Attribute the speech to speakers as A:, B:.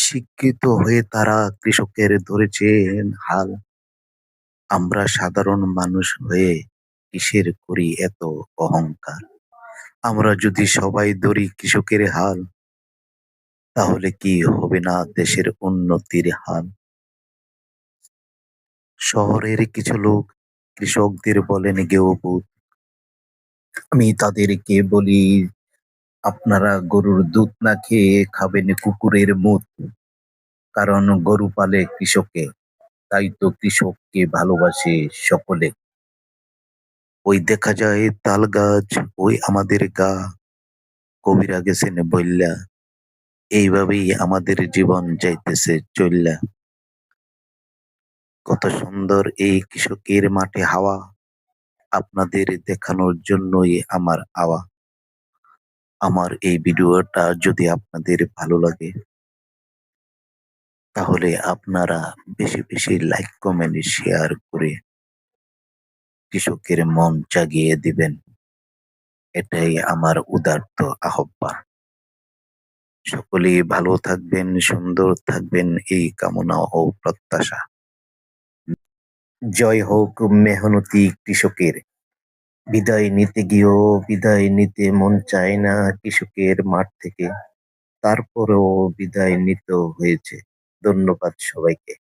A: শিক্ষিত হয়ে তারা কৃষকের ধরেছেন হাল। আমরা সাধারণ মানুষ হয়ে কিসের করি এত অহংকার? আমরা যদি সবাই ধরি কৃষকের হাল, তাহলে কি হবে না দেশের উন্নতির হাল? শহরের কিছু লোক কৃষকদের বলেন গেঁয়ো। আমি তাদেরকে বলি, আপনারা গরুর দুধ না খেয়ে খাবেন কুকুরের মুত। কারণ গরু পালে কৃষকে, তাই তো কৃষককে ভালোবাসে সকলে। ওই দেখা যায় তাল গাছ, ওই আমাদের গা, কবিরা গেছেন বইল্যা। এইভাবেই আমাদের জীবন যাইতেছে চইল্যা। কত সুন্দর এই কৃষকের মাঠে হাওয়া, আপনাদের দেখানোর জন্যই আমার আওয়া। আমার এই ভিডিওটা যদি আপনাদের ভালো লাগে, তাহলে আপনারা বেশি বেশি লাইক কমেন্ট শেয়ার করে কৃষকের মন জাগিয়ে দিবেন। এটাই আমার উদাত্ত আহ্বান। সকলেই ভালো থাকবেন, সুন্দর থাকবেন, এই কামনা ও প্রত্যাশা। জয় হোক মেহনতি কৃষকের। বিদায় নিতে গিয়েও বিদায় নিতে মন চায় না কৃষকের মাঠ থেকে। তারপরেও বিদায় নিতে হয়েছে। ধন্যবাদ সবাইকে।